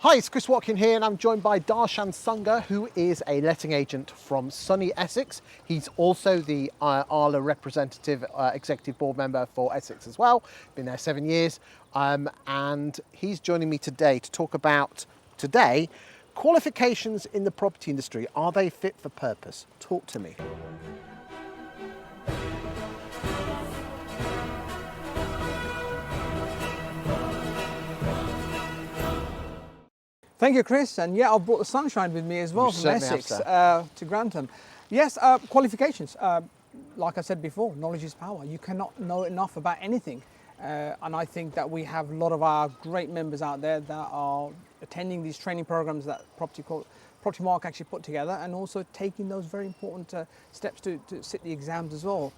Hi, it's Chris Watkin here and I'm joined by Darshan Sunga, who is a letting agent from sunny Essex. He's also the ARLA representative executive board member for Essex as well. Been there 7 years. And he's joining me today to talk about, qualifications in the property industry. Are they fit for purpose? Talk to me. Thank you, Chris. And yeah, I've brought the sunshine with me as well from Essex to Grantham. Yes, qualifications. Like I said before, knowledge is power. You cannot know enough about anything. And I think that we have a lot of our great members out there that are attending these training programs that PROPERTYMARK actually put together, and also taking those very important steps to sit the exams as well.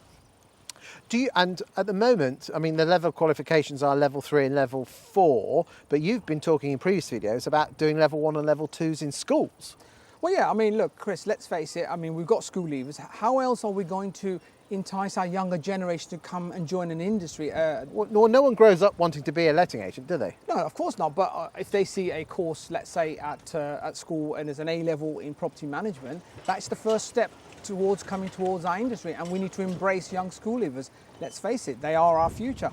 And at the moment, I mean, the level of qualifications are level 3 and level 4, but you've been talking in previous videos about doing level 1 and level 2s in schools. Well, yeah, I mean, look, Chris, let's face it. I mean, we've got school leavers. How else are we going to entice our younger generation to come and join an industry? Well, no one grows up wanting to be a letting agent, do they? No, of course not. But if they see a course, let's say at school, and there's an A-level in property management, that's the first step towards coming towards our industry, and we need to embrace young school leavers. Let's face it, they are our future.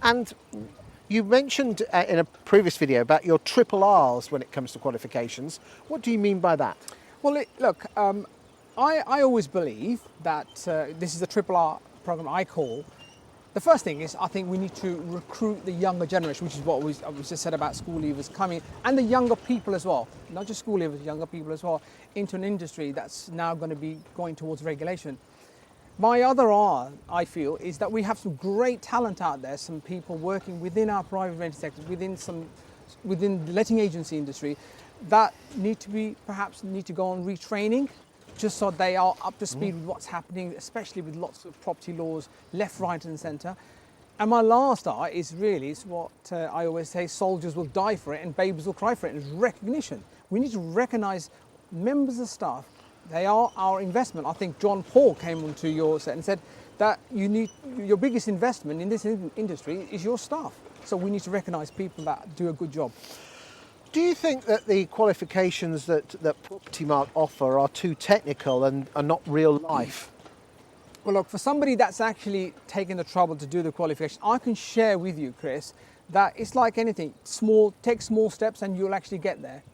And you mentioned in a previous video about your triple R's when it comes to qualifications. What do you mean by that? Well, look, I always believe that this is a triple R program I call. The first thing is, I think we need to recruit the younger generation, which is what I was just said about school leavers coming, and the younger people as well, not just school leavers, younger people as well, into an industry that's now going to be going towards regulation. My other R, I feel, is that we have some great talent out there, some people working within our private rented sector, within the letting agency industry, that need to go on retraining, just so they are up to speed with what's happening, especially with lots of property laws left, right and centre. And my last R is what I always say: soldiers will die for it and babies will cry for it. It's recognition. We need to recognise members of staff. They are our investment. I think John Paul came onto your set and said that your biggest investment in this industry is your staff. So we need to recognise people that do a good job. Do you think that the qualifications that PROPERTYMARK offer are too technical and are not real life? Well, look, for somebody that's actually taken the trouble to do the qualification, I can share with you, Chris, that it's like anything. Take small steps and you'll actually get there.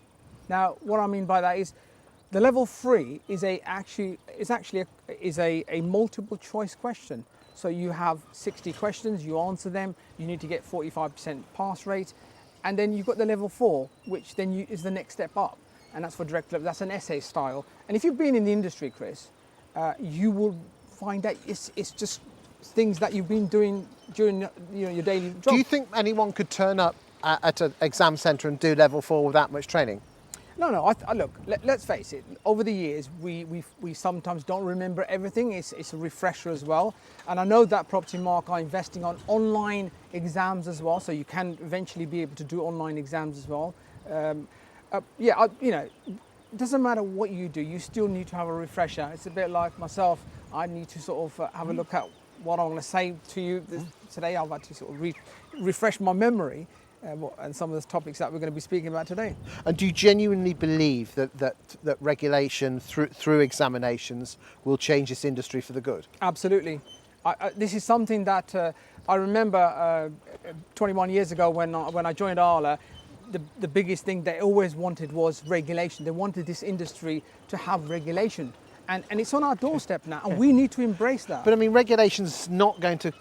Now, what I mean by that is the level 3 is a multiple choice question. So you have 60 questions, you answer them, you need to get 45% pass rate. And then you've got the level 4, which then is the next step up, and that's for direct level. That's an essay style. And if you've been in the industry, Chris, you will find that it's just things that you've been doing during your daily job. Do you think anyone could turn up at an exam centre and do level 4 without much training? No. Look, let's face it. Over the years, we sometimes don't remember everything. It's a refresher as well. And I know that PROPERTYMARK are investing on online exams as well, so you can eventually be able to do online exams as well. It doesn't matter what you do, you still need to have a refresher. It's a bit like myself. I need to sort of have a look at what I'm going to say to you today. I've had to sort of refresh my memory. And some of the topics that we're going to be speaking about today. And do you genuinely believe that regulation through examinations will change this industry for the good? Absolutely. This is something that I remember 21 years ago when I joined ARLA. The biggest thing they always wanted was regulation. They wanted this industry to have regulation, and it's on our doorstep now, and we need to embrace that. But I mean, regulation's not going to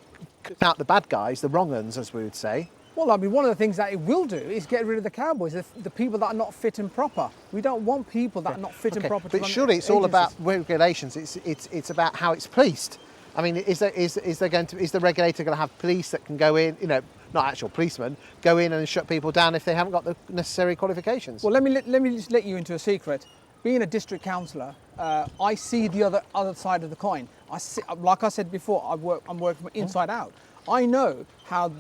cut out the bad guys, the wrong uns, as we would say. Well, I mean, one of the things that it will do is get rid of the cowboys, the people that are not fit and proper. We don't want people that are not fit and proper to run agencies. But surely it's all about regulations. It's about how it's policed. I mean, is the regulator going to have police that can go in, not actual policemen, go in and shut people down if they haven't got the necessary qualifications? Well, let me just let you into a secret. Being a district councillor, I see the other side of the coin. Like I said before, I'm working from inside out. I know how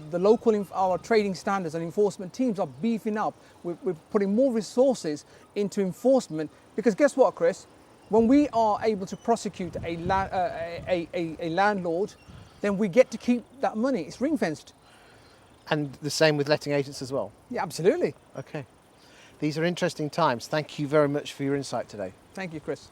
our trading standards and enforcement teams are beefing up. We're putting more resources into enforcement, because guess what, Chris? When we are able to prosecute a landlord, then we get to keep that money. It's ring-fenced. And the same with letting agents as well? Yeah, absolutely. Okay. These are interesting times. Thank you very much for your insight today. Thank you, Chris.